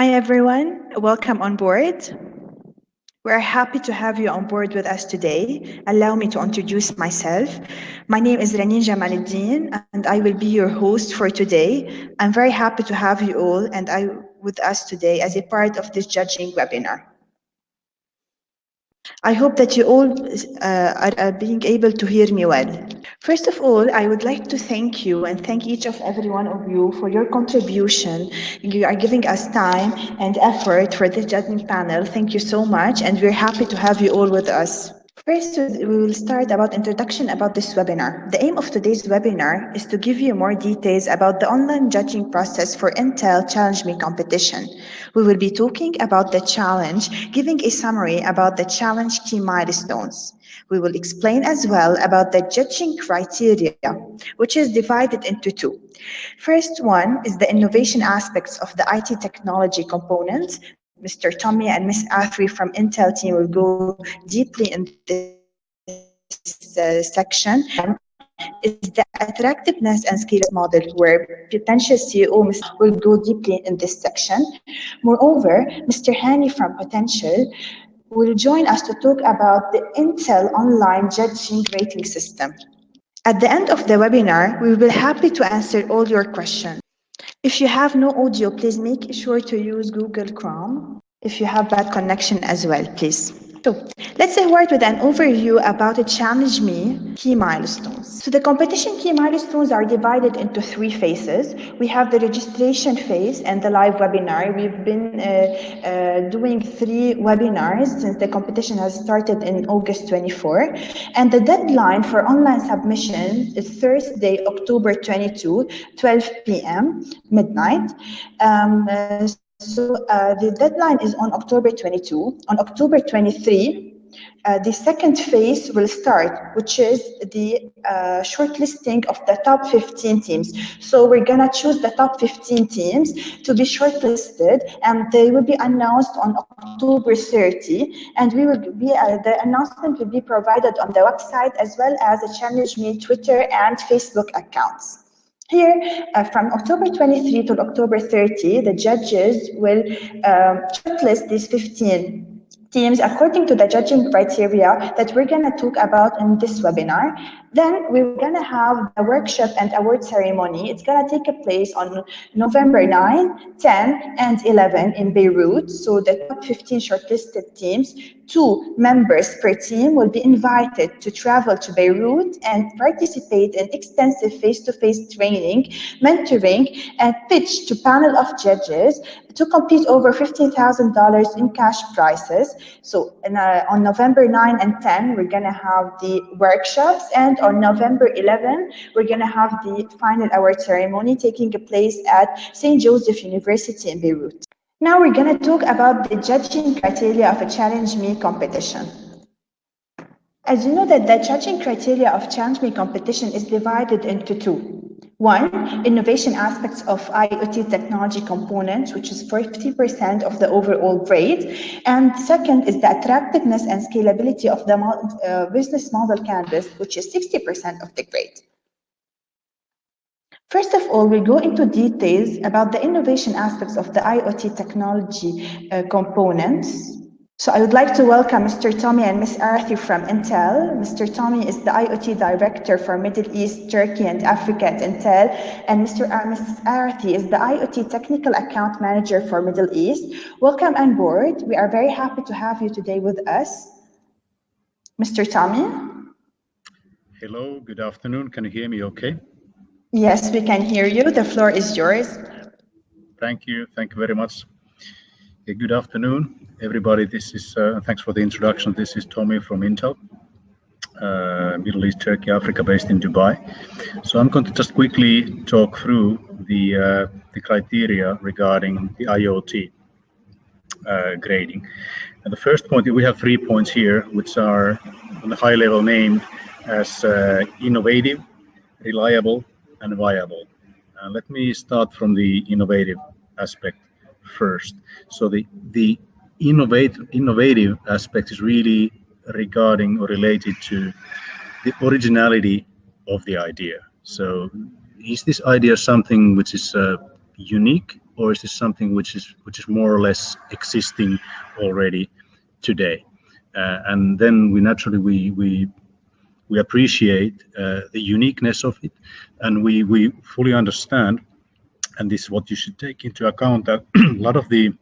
Hi everyone, welcome on board. We're happy to have you on board with us today. Allow me to introduce myself. My name is Ranin Jamaluddin and I will be your host for today. I'm very happy to have you all with us today as a part of this judging webinar. I hope that you all are being able to hear me well. First of all, I would like to thank you and thank each of every one of you for your contribution. You are giving us time and effort for this judging panel. Thank you so much, and we're happy to have you all with us. First, we will start about introduction about this webinar. The aim of today's webinar is to give you more details about the online judging process for Intel ChallengeME competition. We will be talking about the challenge, giving a summary about the challenge key milestones. We will explain as well about the judging criteria, which is divided into two. First one is the innovation aspects of the IT technology components. Mr. Tommy and Ms. Athri from Intel team will go deeply in this section. Is the attractiveness and scale model, where potential CEO will go deeply in this section. Moreover, Mr. Hani from Potential will join us to talk about the Intel online judging rating system. At the end of the webinar, we will be happy to answer all your questions. If you have no audio, please make sure to use Google Chrome. If you have bad connection as well, please. So let's start with an overview about the ChallengeME key milestones. So the competition key milestones are divided into three phases. We have the registration phase and the live webinar. We've been doing 3 webinars since the competition has started in August 24. And the deadline for online submission is Thursday, October 22, 12 p.m. midnight. So the deadline is on October 22. On October 23, the second phase will start, which is the shortlisting of the top 15 teams. So we're gonna choose the top 15 teams to be shortlisted, and they will be announced on October 30. And we will be the announcement will be provided on the website as well as the ChallengeME Twitter and Facebook accounts. Here, from October 23 to October 30, the judges will shortlist these 15 teams according to the judging criteria that we're going to talk about in this webinar. Then we're going to have a workshop and award ceremony. It's going to take place on November 9, 10, and 11 in Beirut. So the top 15 shortlisted teams, 2 members per team will be invited to travel to Beirut and participate in extensive face-to-face training, mentoring, and pitch to panel of judges to compete over $15,000 in cash prizes. So on November 9 and 10, we're going to have the workshops, and on November 11, we're going to have the final award ceremony taking place at St. Joseph University in Beirut. Now we're going to talk about the judging criteria of a ChallengeME competition. As you know that the judging criteria of ChallengeME competition is divided into 2. 1, innovation aspects of IoT technology components, which is 50% of the overall grade. And second is the attractiveness and scalability of the business model canvas, which is 60% of the grade. First of all, we'll go into details about the innovation aspects of the IoT technology components. So I would like to welcome Mr. Tommy and Ms. Arathi from Intel. Mr. Tommy is the IoT Director for Middle East, Turkey, and Africa at Intel. And Ms. Arathi is the IoT Technical Account Manager for Middle East. Welcome on board. We are very happy to have you today with us. Mr. Tommy? Hello, good afternoon. Can you hear me okay? Yes, we can hear you. The floor is yours. Thank you very much. Good afternoon, everybody. This is thanks for the introduction. This is Tommy from Intel, Middle East, Turkey, Africa, based in Dubai. So I'm going to just quickly talk through the criteria regarding the IoT grading. And the first point, we have 3 points here, which are on the high level named as innovative, reliable, and viable. Let me start from the innovative aspect first. So the innovative aspect is really regarding or related to the originality of the idea. So is this idea something which is unique or is this something which is more or less existing already today? And then we naturally we appreciate the uniqueness of it, and we fully understand, and this is what you should take into account, that a lot of the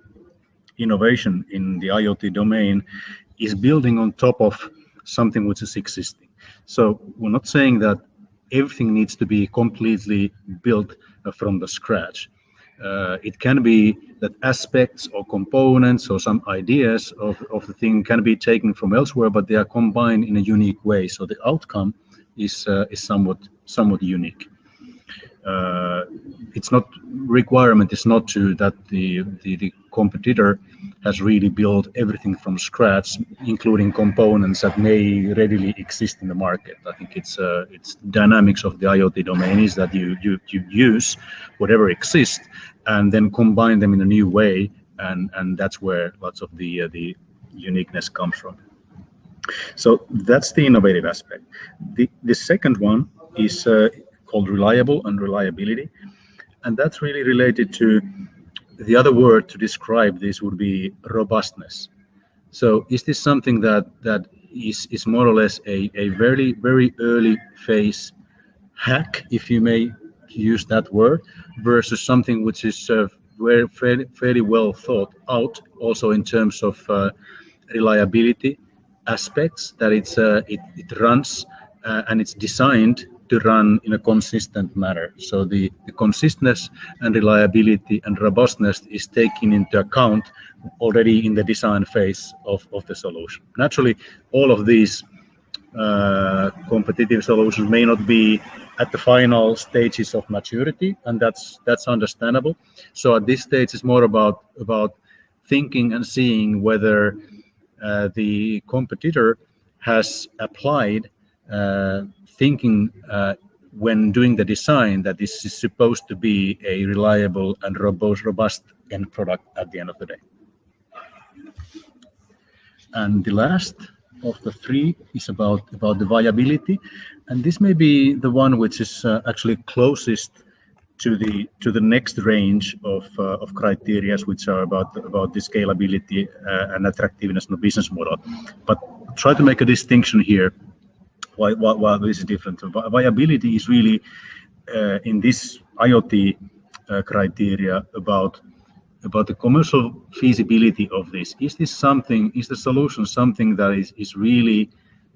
innovation in the IoT domain is building on top of something which is existing. So we're not saying that everything needs to be completely built from the scratch. It can be that aspects or components or some ideas of the thing can be taken from elsewhere, but they are combined in a unique way. So the outcome is somewhat unique. It's not requirement is not to that the competitor has really built everything from scratch, including components that may readily exist in the market. I think it's dynamics of the IoT domain is that you use whatever exists and then combine them in a new way, and that's where lots of the uniqueness comes from. So that's the innovative aspect. The second one is called reliable and reliability, and that's really related to the other word to describe this would be robustness. So is this something that is more or less a very early phase hack, if you may use that word, versus something which is fairly well thought out, also in terms of reliability aspects, that it runs and it's designed to run in a consistent manner. So the consistentness and reliability and robustness is taken into account already in the design phase of the solution. Naturally, all of these competitive solutions may not be at the final stages of maturity, and that's understandable. So at this stage, it's more about thinking and seeing whether the competitor has applied thinking when doing the design that this is supposed to be a reliable and robust end product at the end of the day. And the last of the three is about the viability, and this may be the one which is actually closest to the next range of criteria, which are about the scalability and attractiveness of the business model. But try to make a distinction here. Why this is different? Viability is really in this IoT criteria about the commercial feasibility of this. Is the solution something that is really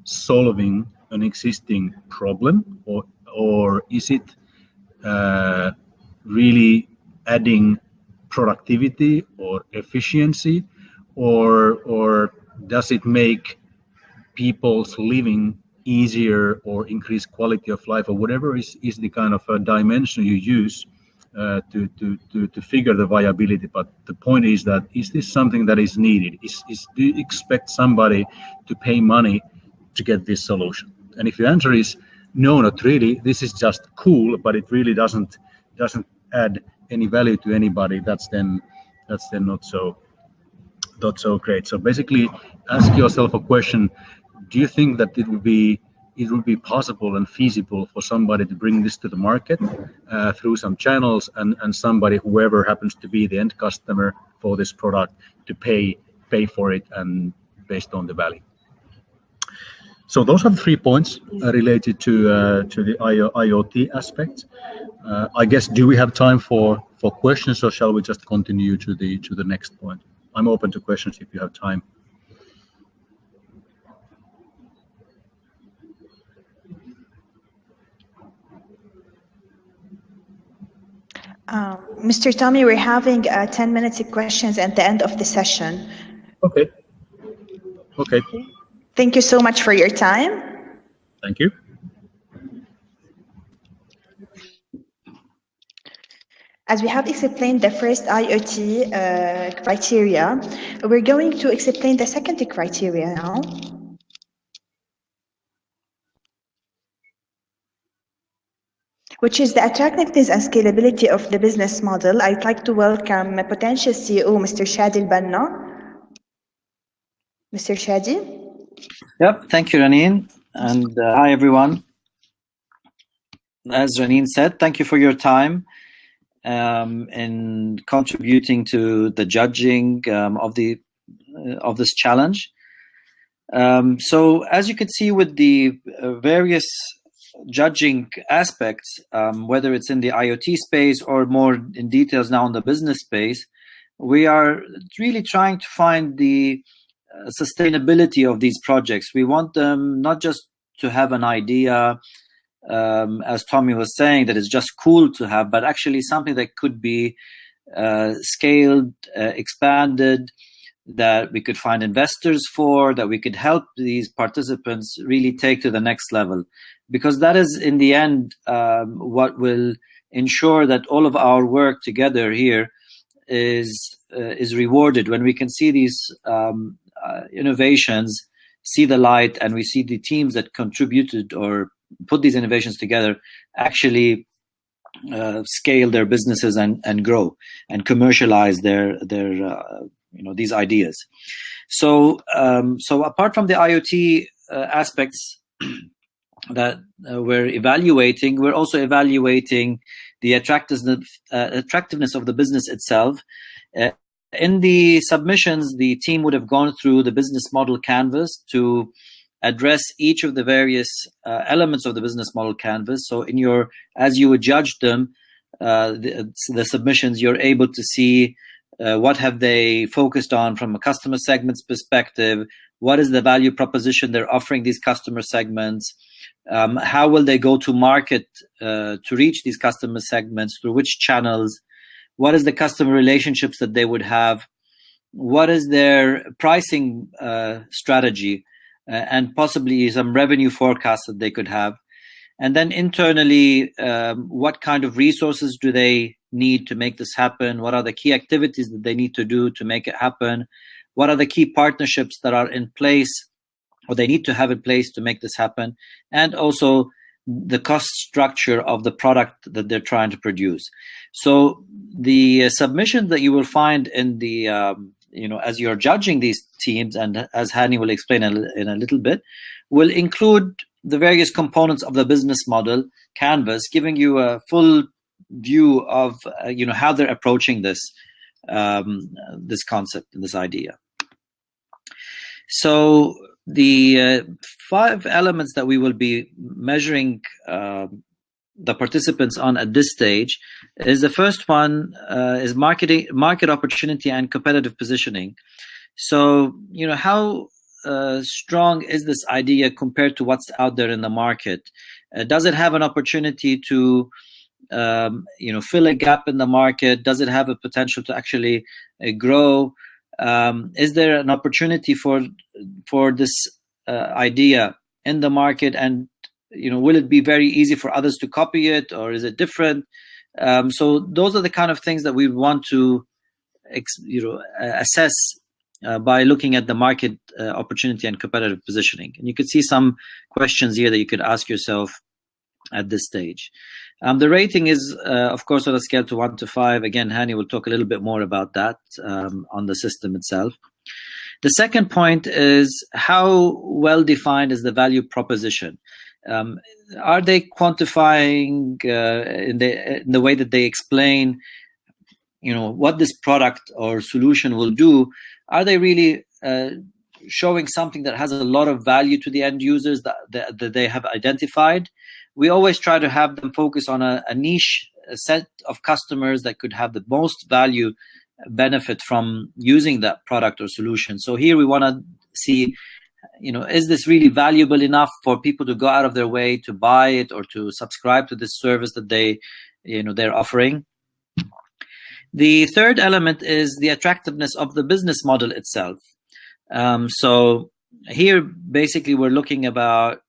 solving an existing problem, or is it really adding productivity or efficiency, or does it make people's living easier or increase quality of life, or whatever is the kind of a dimension you use to figure the viability. But the point is that is this something that is needed? Do you expect somebody to pay money to get this solution? And if your answer is no, not really, this is just cool, but it really doesn't add any value to anybody, that's then not so great. So basically ask yourself a question: do you think that it would be possible and feasible for somebody to bring this to the market through some channels, and somebody, whoever happens to be the end customer for this product, to pay for it and based on the value? So those are the 3 points related to the IoT aspect. I guess, do we have time for questions, or shall we just continue to the next point? I'm open to questions if you have time. Mr. Tommy, we're having 10 minutes of questions at the end of the session. Okay. Thank you so much for your time. Thank you. As we have explained the first IoT criteria, we're going to explain the second criteria now. Which is the attractiveness and scalability of the business model. I'd like to welcome potential CEO, Mr. Shadi Al-Banna. Mr. Shadi? Yep, thank you, Raneen. And hi, everyone. As Raneen said, thank you for your time. in contributing to the judging of this challenge. So as you can see with the various judging aspects, whether it's in the IoT space or more in details now in the business space, we are really trying to find the sustainability of these projects. We want them not just to have an idea, as Tommy was saying, that it's just cool to have, but actually something that could be scaled, expanded, that we could find investors for, that we could help these participants really take to the next level. Because that is, in the end, what will ensure that all of our work together here is rewarded when we can see these innovations see the light, and we see the teams that contributed or put these innovations together actually scale their businesses and grow and commercialize their these ideas. So apart from the IoT aspects that we're evaluating, we're also evaluating the attractiveness of the business itself. In the submissions, the team would have gone through the business model canvas to address each of the various elements of the business model canvas. So as you would judge them, the submissions, you're able to see what have they focused on from a customer segments perspective, what is the value proposition they're offering these customer segments, how will they go to market to reach these customer segments, through which channels, what is the customer relationships that they would have, what is their pricing strategy, and possibly some revenue forecasts that they could have. And then internally, what kind of resources do they need to make this happen? What are the key activities that they need to do to make it happen? What are the key partnerships that are in place or they need to have in place to make this happen? And also the cost structure of the product that they're trying to produce. So the submissions that you will find in the, as you're judging these teams, and as Hani will explain in a little bit, will include the various components of the business model canvas, giving you a full view of how they're approaching this concept and this idea. So the 5 elements that we will be measuring the participants on at this stage is, the first one is market opportunity and competitive positioning. So how strong is this idea compared to what's out there in the market? Does it have an opportunity to fill a gap in the market? Does it have a potential to actually grow? Is there an opportunity for this idea in the market, and will it be very easy for others to copy it, or is it different? So those are the kind of things that we want to assess by looking at the market opportunity and competitive positioning. And you could see some questions here that you could ask yourself at this stage. The rating is, of course, on a scale to 1 to 5. Again, Hani will talk a little bit more about that on the system itself. The second point is, how well defined is the value proposition? Are they quantifying in the way that they explain, what this product or solution will do? Are they really showing something that has a lot of value to the end users that they have identified? We always try to have them focus on a niche set of customers that could have the most value benefit from using that product or solution. So here we want to see, is this really valuable enough for people to go out of their way to buy it or to subscribe to this service that they're offering? The third element is the attractiveness of the business model itself. So here, basically, we're looking about,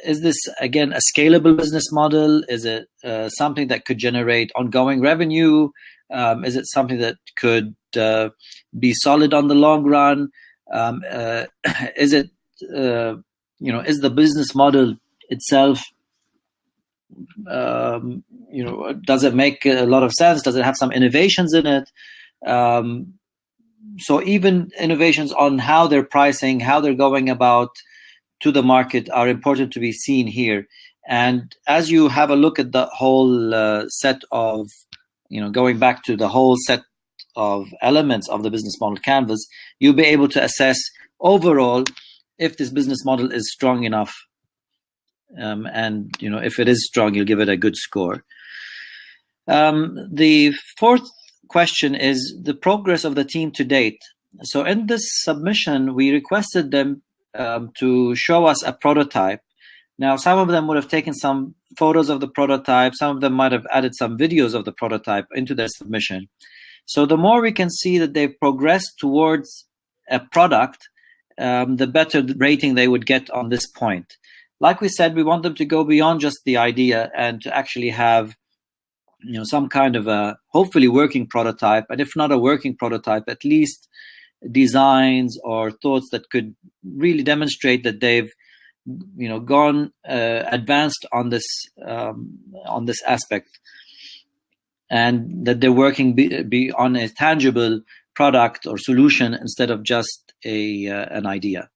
is this, again, a scalable business model? Is it something that could generate ongoing revenue? Is it something that could be solid on the long run? Is it, is the business model itself, does it make a lot of sense? Does it have some innovations in it? So even innovations on how they're pricing, how they're going about to the market are important to be seen here. And as you have a look at the whole set of, going back to the whole set of elements of the business model canvas, you'll be able to assess overall if this business model is strong enough. And if it is strong, you'll give it a good score. The fourth question is the progress of the team to date. So in this submission, we requested them to show us a prototype. Now, some of them would have taken some photos of the prototype. Some of them might have added some videos of the prototype into their submission. So the more we can see that they've progressed towards a product, the better the rating they would get on this point. Like we said, we want them to go beyond just the idea and to actually have some kind of a hopefully working prototype, and if not a working prototype, at least designs or thoughts that could really demonstrate that they've gone advanced on this aspect, and that they're working be on a tangible product or solution instead of just an idea.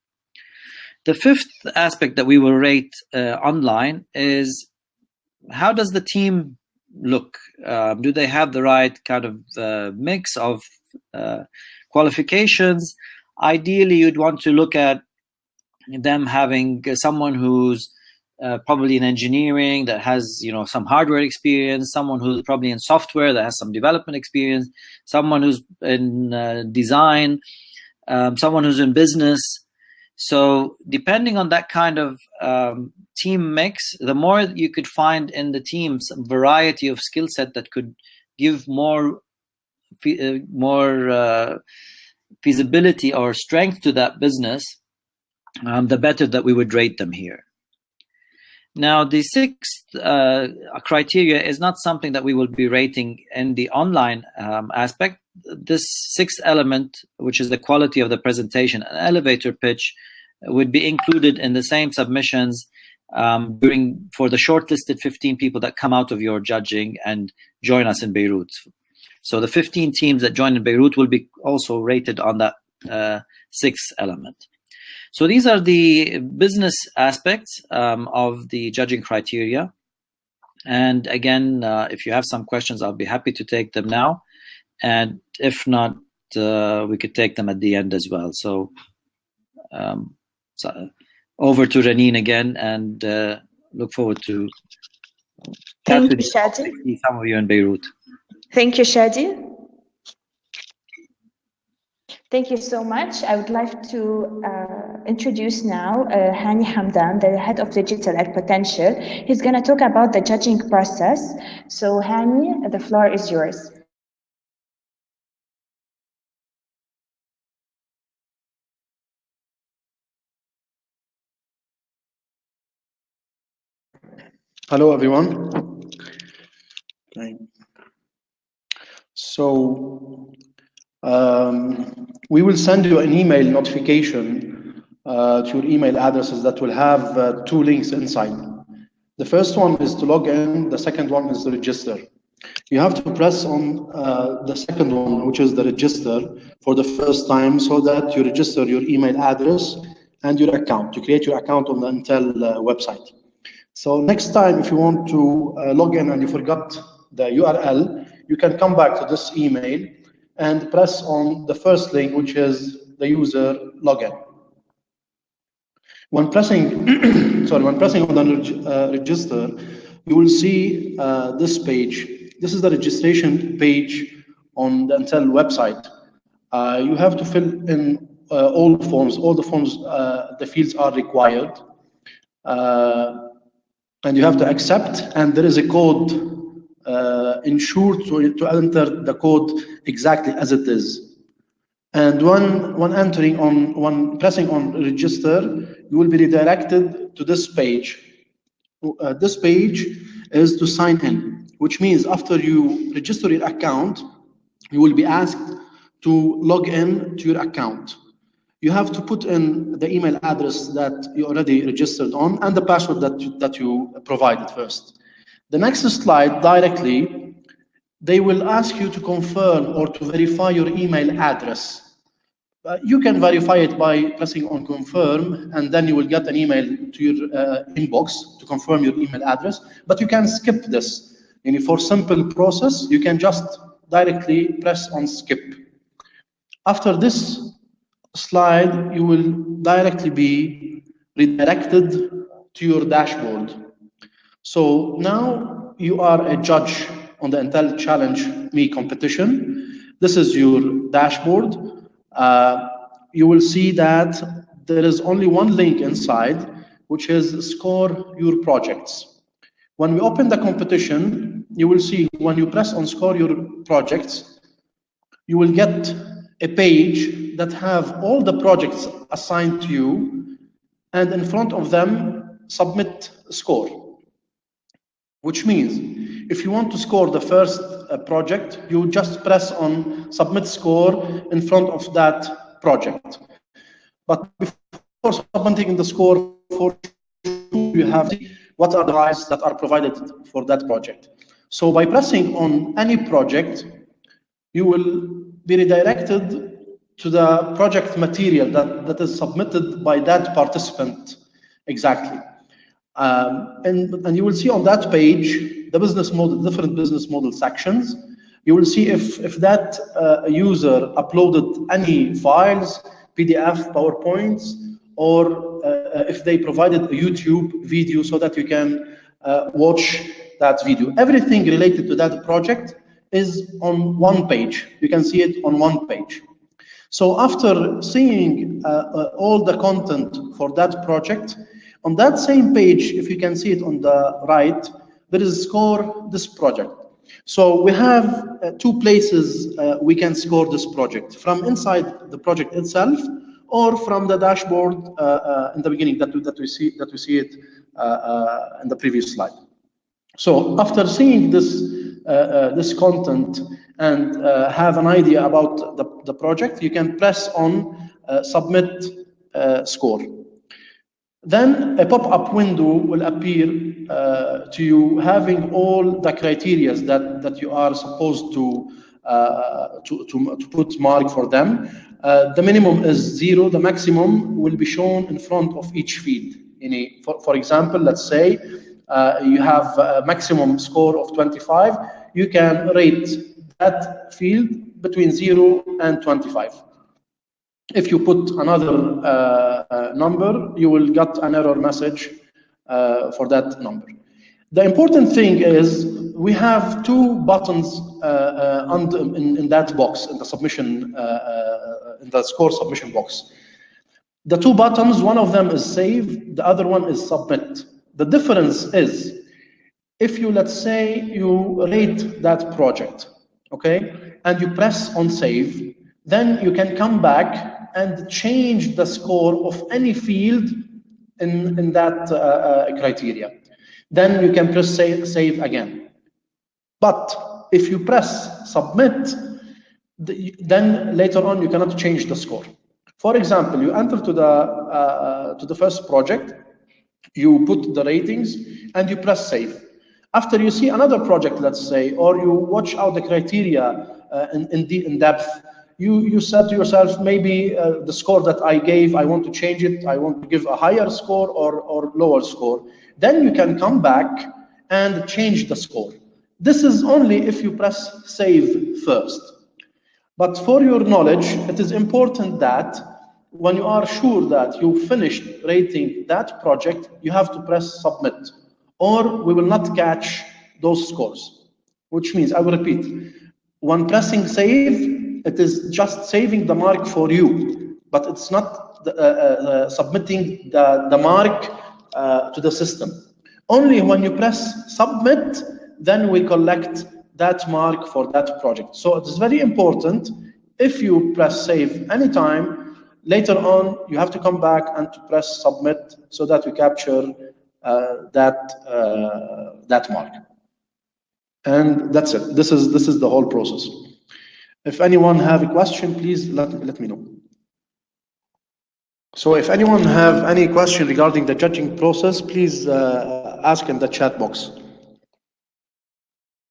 The fifth aspect that we will rate online is how does the team look? Do they have the right kind of mix of qualifications? Ideally, you'd want to look at them having someone who's probably in engineering that has some hardware experience, someone who's probably in software that has some development experience, someone who's in design, someone who's in business. So depending on that kind of team mix, the more you could find in the team some variety of skill set that could give more feasibility or strength to that business, the better that we would rate them here. Now, the sixth criteria is not something that we will be rating in the online aspect. This sixth element, which is the quality of the presentation, an elevator pitch, would be included in the same submissions for the shortlisted 15 people that come out of your judging and join us in Beirut. So the 15 teams that join in Beirut will be also rated on that sixth element. So these are the business aspects of the judging criteria. And again, if you have some questions, I'll be happy to take them now. And if not, we could take them at the end as well. So over to Raneen again, and look forward to Thank you, Shadi. Some of you in Beirut. Thank you, Shadi. Thank you so much. I would like to introduce now Hani Hamdan, the head of digital at Potential. He's going to talk about the judging process. So Hani, the floor is yours. Hello, everyone. Okay. So we will send you an email notification to your email addresses that will have two links inside. The first one is to log in. The second one is to register. You have to press on the second one, which is the register, for the first time, so that you register your email address and your account. You create your account on the Intel website. So next time, if you want to log in and you forgot the URL, you can come back to this email and press on the first link, which is the user login. When pressing, when pressing on the register, you will see this page. This is the registration page on the Intel website. You have to fill in all the forms. All the forms, the fields are required. And you have to accept, and there is a code ensured to enter the code exactly as it is. And when pressing on register, you will be redirected to this page. This page is to sign in, which means after you register your account, you will be asked to log in to your account. You have to put in the email address that you already registered on and the password that you provided first. The next slide, directly, they will ask you to confirm or to verify your email address. You can verify it by pressing on confirm, and then you will get an email to your inbox to confirm your email address. But you can skip this. And for simple process, you can just directly press on skip. After this slide, you will directly be redirected to your dashboard. So now you are a judge on the Intel ChallengeME competition. This is your dashboard. You will see that there is only one link inside, which is score your projects. When we open the competition, you will see when you press on score your projects, you will get a page that have all the projects assigned to you, and in front of them, submit score. Which means if you want to score the first project, you just press on submit score in front of that project. But before submitting the score, for you have to see what are the rights that are provided for that project. So by pressing on any project, you will be redirected to the project material that is submitted by that participant exactly. And you will see on that page the business model, different business model sections. You will see if that user uploaded any files, PDF, PowerPoints, or if they provided a YouTube video so that you can watch that video. Everything related to that project is on one page. You can see it on one page. So after seeing all the content for that project, on that same page, if you can see it on the right, there is score this project. So we have two places we can score this project, from inside the project itself or from the dashboard in the beginning that we see it in the previous slide. So after seeing this content and have an idea about the project, you can press on submit score. Then a pop-up window will appear to you, having all the criteria that you are supposed to put mark for them. The minimum is 0. The maximum will be shown in front of each field. For example, let's say you have a maximum score of 25. You can rate that field between 0 and 25. If you put another number, you will get an error message for that number. The important thing is we have two buttons in that box, in the submission, in the score submission box. The two buttons, one of them is save, the other one is submit. The difference is, if you, let's say, you rate that project, okay, and you press on save, then you can come back and change the score of any field in that criteria. Then you can press save again. But if you press submit, then later on you cannot change the score. For example, you enter to the first project, you put the ratings, and you press save. After you see another project, let's say, or you watch out the criteria in depth, you said to yourself, maybe the score that I gave, I want to change it. I want to give a higher score or lower score. Then you can come back and change the score. This is only if you press save first. But for your knowledge, it is important that when you are sure that you finished rating that project, you have to press submit, or we will not catch those scores. Which means, I will repeat, when pressing save, it is just saving the mark for you, but it's not submitting the mark to the system. Only when you press submit, then we collect that mark for that project. So it is very important, if you press save anytime, later on you have to come back and to press submit so that we capture that mark. And that's it. This is the whole process. If anyone have a question, please let me know. So if anyone have any question regarding the judging process, please ask in the chat box.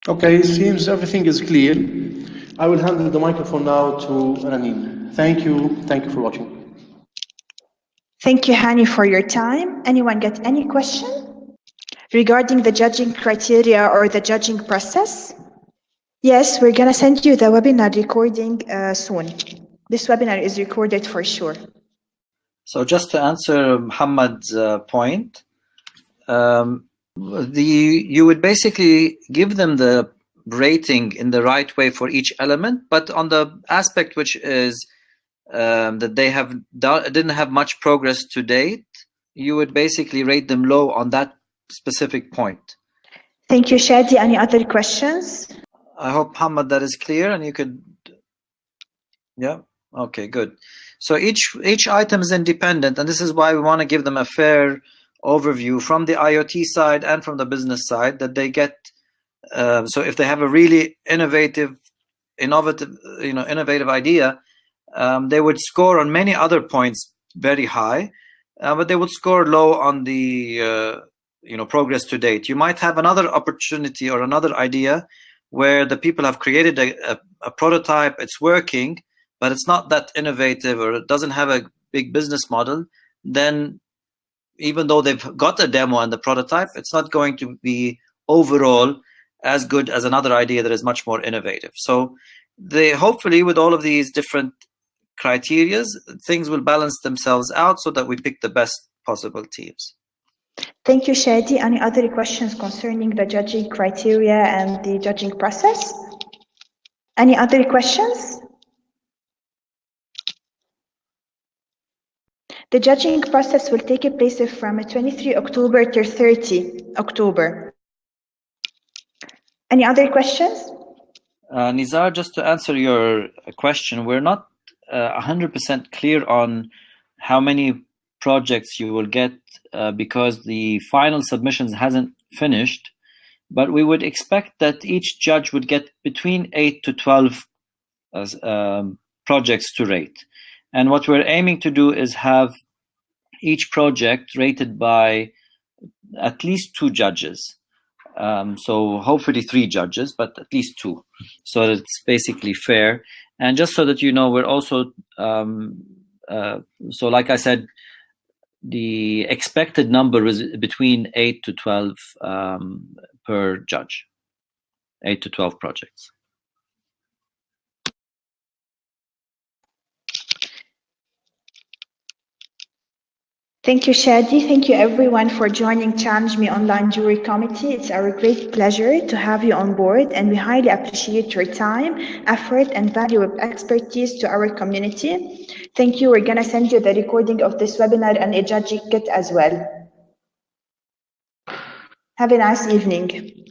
Okay, it seems everything is clear. I will hand the microphone now to Ranin. Thank you for watching. Thank you, Hani, for your time. Anyone got any question regarding the judging criteria or the judging process? Yes, we're going to send you the webinar recording soon. This webinar is recorded for sure. So just to answer Muhammad's point, you would basically give them the rating in the right way for each element, but on the aspect which is that they didn't have much progress to date, you would basically rate them low on that specific point. Thank you, Shadi. Any other questions? I hope, Muhammad, that is clear, and you could, yeah, okay, good. So each item is independent, and this is why we want to give them a fair overview from the IoT side and from the business side, that they get. So if they have a really innovative idea, they would score on many other points very high, but they would score low on the progress to date. You might have another opportunity or another idea where the people have created a prototype, it's working, but it's not that innovative or it doesn't have a big business model. Then even though they've got a demo and the prototype, it's not going to be overall as good as another idea that is much more innovative. So they hopefully, with all of these different criteria, things will balance themselves out so that we pick the best possible teams. Thank you, Shadi. Any other questions concerning the judging criteria and the judging process? Any other questions? The judging process will take place from 23 October to 30 October. Any other questions? Nizar, just to answer your question, we're not 100% clear on how many projects you will get because the final submissions hasn't finished, but we would expect that each judge would get between 8 to 12 projects to rate. And what we're aiming to do is have each project rated by at least 2 judges. So hopefully 3 judges, but at least 2. So that it's basically fair. And just so that you know, we're also, so like I said, the expected number is between 8 to 12 per judge, 8 to 12 projects. Thank you, Shadi. Thank you, everyone, for joining ChallengeME Online Jury Committee. It's our great pleasure to have you on board, and we highly appreciate your time, effort, and valuable expertise to our community. Thank you. We're going to send you the recording of this webinar and a judging kit as well. Have a nice evening.